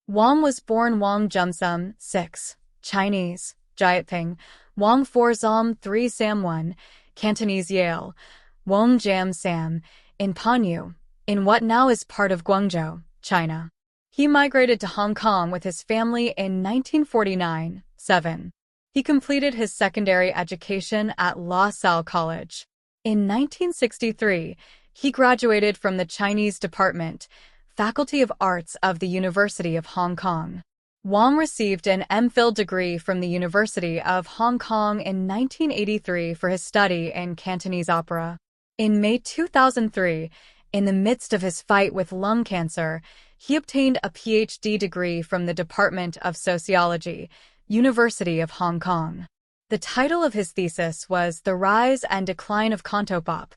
Wong was born Wong Jumsum, 6, Chinese, Jiatping, Wong 4 Zom 3 Sam 1, Cantonese Yale, Wong Jam Sam, in Panyu, in what now is part of Guangzhou, China. He migrated to Hong Kong with his family in 1949-7. He completed his secondary education at La Salle College. In 1963, he graduated from the Chinese Department, Faculty of Arts of the University of Hong Kong. Wong received an MPhil degree from the University of Hong Kong in 1983 for his study in Cantonese opera. In May 2003, in the midst of his fight with lung cancer, he obtained a PhD degree from the Department of Sociology, University of Hong Kong. The title of his thesis was The Rise and Decline of Cantopop,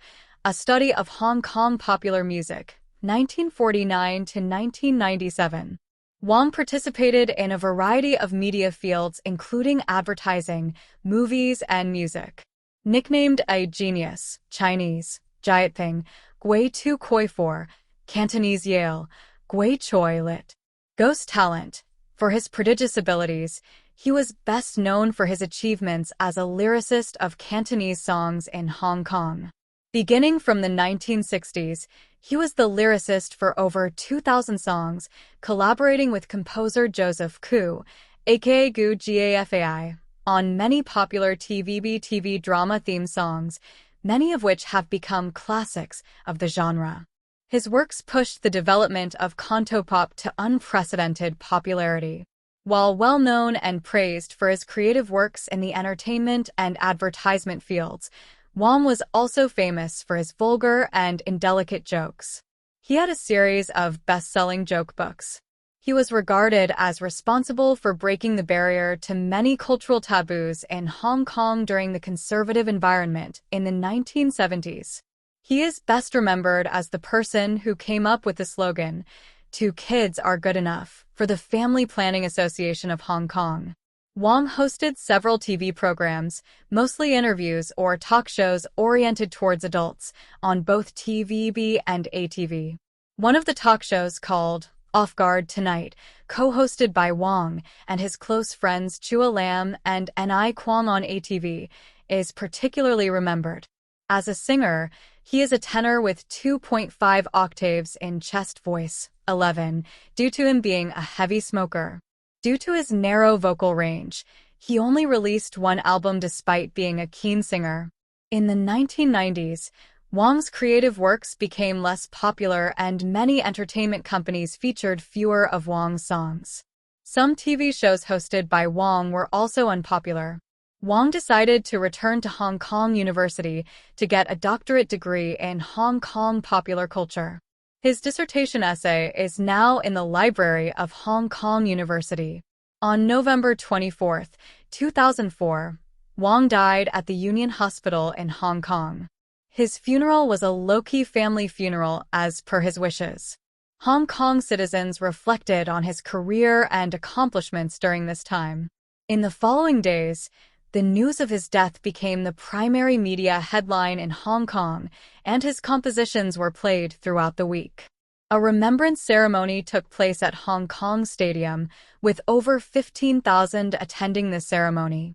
a study of Hong Kong popular music, 1949 to 1997. Wong participated in a variety of media fields including advertising, movies, and music. Nicknamed a genius, Chinese, Jiatping, Gui Tu Koi 4, Cantonese Yale, Gui Choi Lit. Ghost talent. For his prodigious abilities, he was best known for his achievements as a lyricist of Cantonese songs in Hong Kong. Beginning from the 1960s, he was the lyricist for over 2,000 songs, collaborating with composer Joseph Koo, aka Gu Gafai, on many popular TV drama theme songs, many of which have become classics of the genre. His works pushed the development of cantopop to unprecedented popularity. While well known and praised for his creative works in the entertainment and advertisement fields, Wong was also famous for his vulgar and indelicate jokes. He had a series of best-selling joke books. He was regarded as responsible for breaking the barrier to many cultural taboos in Hong Kong during the conservative environment in the 1970s. He is best remembered as the person who came up with the slogan, "Two kids are good enough," for the Family Planning Association of Hong Kong. Wong hosted several TV programs, mostly interviews or talk shows oriented towards adults, on both TVB and ATV. One of the talk shows, called Off Guard Tonight, co-hosted by Wong and his close friends Chua Lam and Ni Kwong on ATV, is particularly remembered. As a singer, he is a tenor with 2.5 octaves in chest voice, 11, due to him being a heavy smoker. Due to his narrow vocal range, he only released one album despite being a keen singer. In the 1990s, Wong's creative works became less popular and many entertainment companies featured fewer of Wong's songs. Some TV shows hosted by Wong were also unpopular. Wong decided to return to Hong Kong University to get a doctorate degree in Hong Kong popular culture. His dissertation essay is now in the library of Hong Kong University. On November 24, 2004, Wong died at the Union Hospital in Hong Kong. His funeral was a low-key family funeral as per his wishes. Hong Kong citizens reflected on his career and accomplishments during this time. In the following days, the news of his death became the primary media headline in Hong Kong, and his compositions were played throughout the week. A remembrance ceremony took place at Hong Kong Stadium, with over 15,000 attending the ceremony.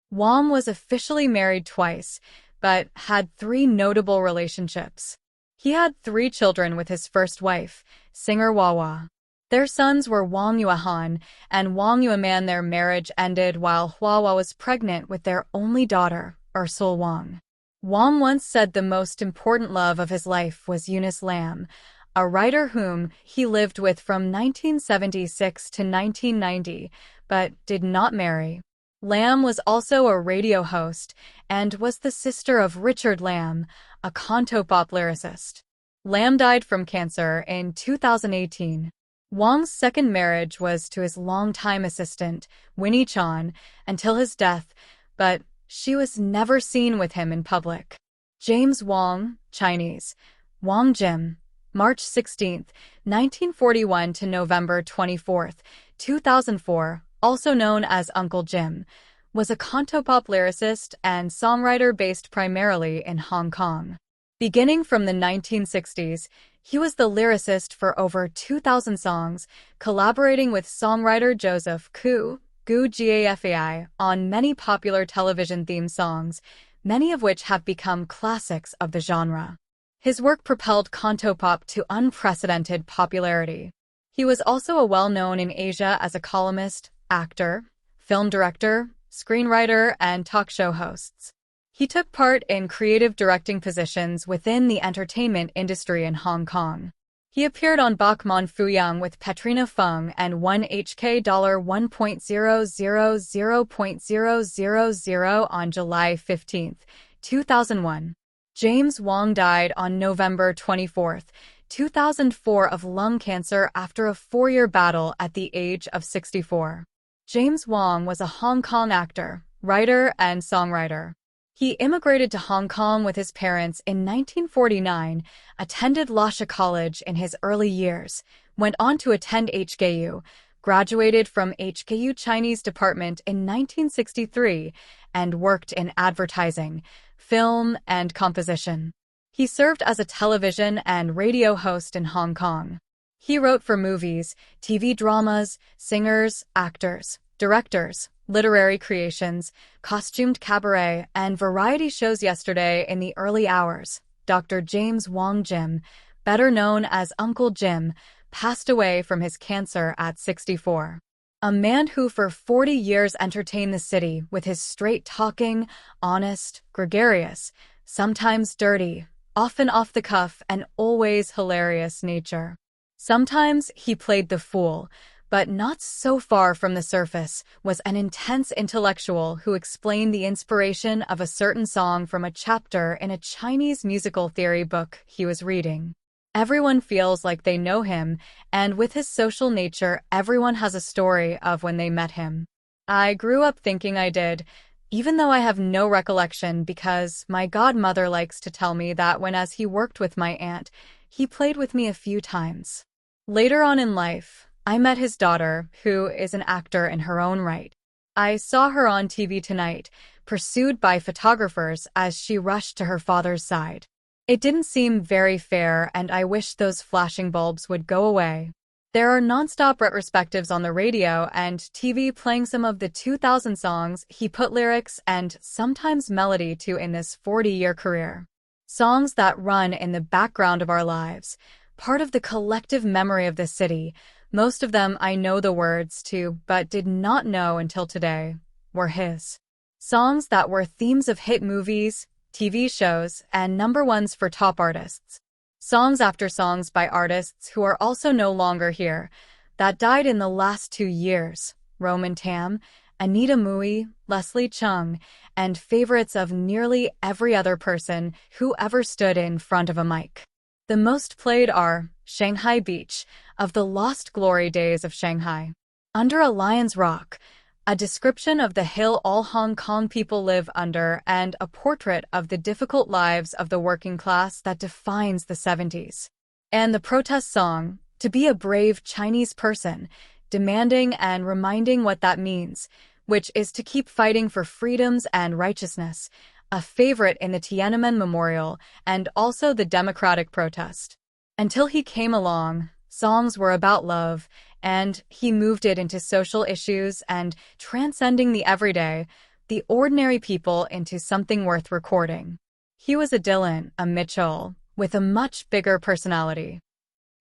Wong was officially married twice, but had 3 notable relationships. He had 3 children with his first wife, singer Wawa. Their sons were Wong Yuahan and Wong Yuaman. Their marriage ended while Wawa was pregnant with their only daughter, Ursula Wong. Wong once said the most important love of his life was Eunice Lam, a writer whom he lived with from 1976 to 1990, but did not marry. Lam was also a radio host and was the sister of Richard Lam, a cantopop lyricist. Lam died from cancer in 2018. Wong's second marriage was to his longtime assistant, Winnie Chan, until his death, but she was never seen with him in public. James Wong, Chinese, Wong Jim, March 16, 1941 to November 24, 2004, also known as Uncle Jim, was a cantopop lyricist and songwriter based primarily in Hong Kong. Beginning from the 1960s, He was the lyricist for over 2,000 songs, collaborating with songwriter Joseph Gu Gafai on many popular television theme songs, many of which have become classics of the genre. His work propelled cantopop to unprecedented popularity. He was also well-known in Asia as a columnist, actor, film director, screenwriter, and talk show host. He took part in creative directing positions within the entertainment industry in Hong Kong. He appeared on Bok Man Fuyang with Petrina Feng and won HK $1.000.000 on July 15, 2001. James Wong died on November 24, 2004 of lung cancer after a 4-year battle at the age of 64. James Wong was a Hong Kong actor, writer, and songwriter. He immigrated to Hong Kong with his parents in 1949, attended Lasha College in his early years, went on to attend HKU, graduated from HKU Chinese Department in 1963, and worked in advertising, film, and composition. He served as a television and radio host in Hong Kong. He wrote for movies, TV dramas, singers, actors, directors, literary creations, costumed cabaret, and variety shows. Yesterday in the early hours, Dr. James Wong Jim, better known as Uncle Jim, passed away from his cancer at 64. A man who for 40 years entertained the city with his straight-talking, honest, gregarious, sometimes dirty, often off-the-cuff, and always hilarious nature. Sometimes he played the fool, but not so far from the surface, was an intense intellectual who explained the inspiration of a certain song from a chapter in a Chinese musical theory book he was reading. Everyone feels like they know him, and with his social nature, everyone has a story of when they met him. I grew up thinking I did, even though I have no recollection because my godmother likes to tell me that as he worked with my aunt, he played with me a few times. Later on in life, I met his daughter, who is an actor in her own right. I saw her on TV tonight, pursued by photographers as she rushed to her father's side. It didn't seem very fair, and I wish those flashing bulbs would go away. There are non-stop retrospectives on the radio and TV playing some of the 2000 songs he put lyrics and sometimes melody to in this 40-year career. Songs that run in the background of our lives, part of the collective memory of the city. Most of them I know the words to, but did not know until today, were his. Songs that were themes of hit movies, TV shows, and number ones for top artists. Songs after songs by artists who are also no longer here, that died in the last 2 years. Roman Tam, Anita Mui, Leslie Chung, and favorites of nearly every other person who ever stood in front of a mic. The most played are Shanghai Beach, of the lost glory days of Shanghai. Under a Lion's Rock, a description of the hill all Hong Kong people live under, and a portrait of the difficult lives of the working class that defines the 70s. And the protest song, To Be a Brave Chinese Person, demanding and reminding what that means, which is to keep fighting for freedoms and righteousness, a favorite in the Tiananmen Memorial and also the democratic protest. Until he came along, songs were about love, and he moved it into social issues and transcending the everyday, the ordinary people into something worth recording. He was a Dylan, a Mitchell, with a much bigger personality.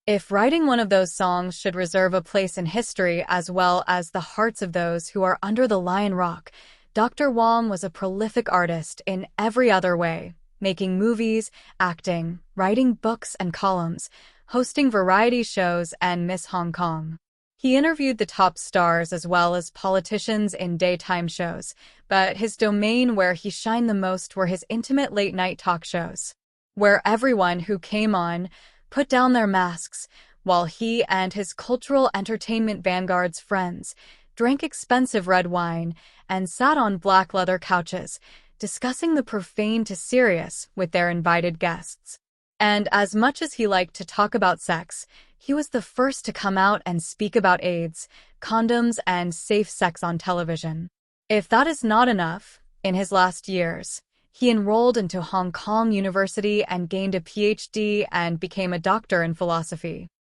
If writing one of those songs should reserve a place in history as well as the hearts of those who are under the Lion Rock, Dr. Wong was a prolific artist in every other way, making movies, acting, writing books and columns, hosting variety shows, and Miss Hong Kong. He interviewed the top stars as well as politicians in daytime shows, but his domain where he shined the most were his intimate late-night talk shows, where everyone who came on put down their masks, while he and his cultural entertainment vanguard's friends drank expensive red wine and sat on black leather couches, discussing the profane to serious with their invited guests. And as much as he liked to talk about sex, he was the first to come out and speak about AIDS, condoms, and safe sex on television. If that is not enough, in his last years, He enrolled into Hong Kong University and gained a PhD and became a doctor in philosophy.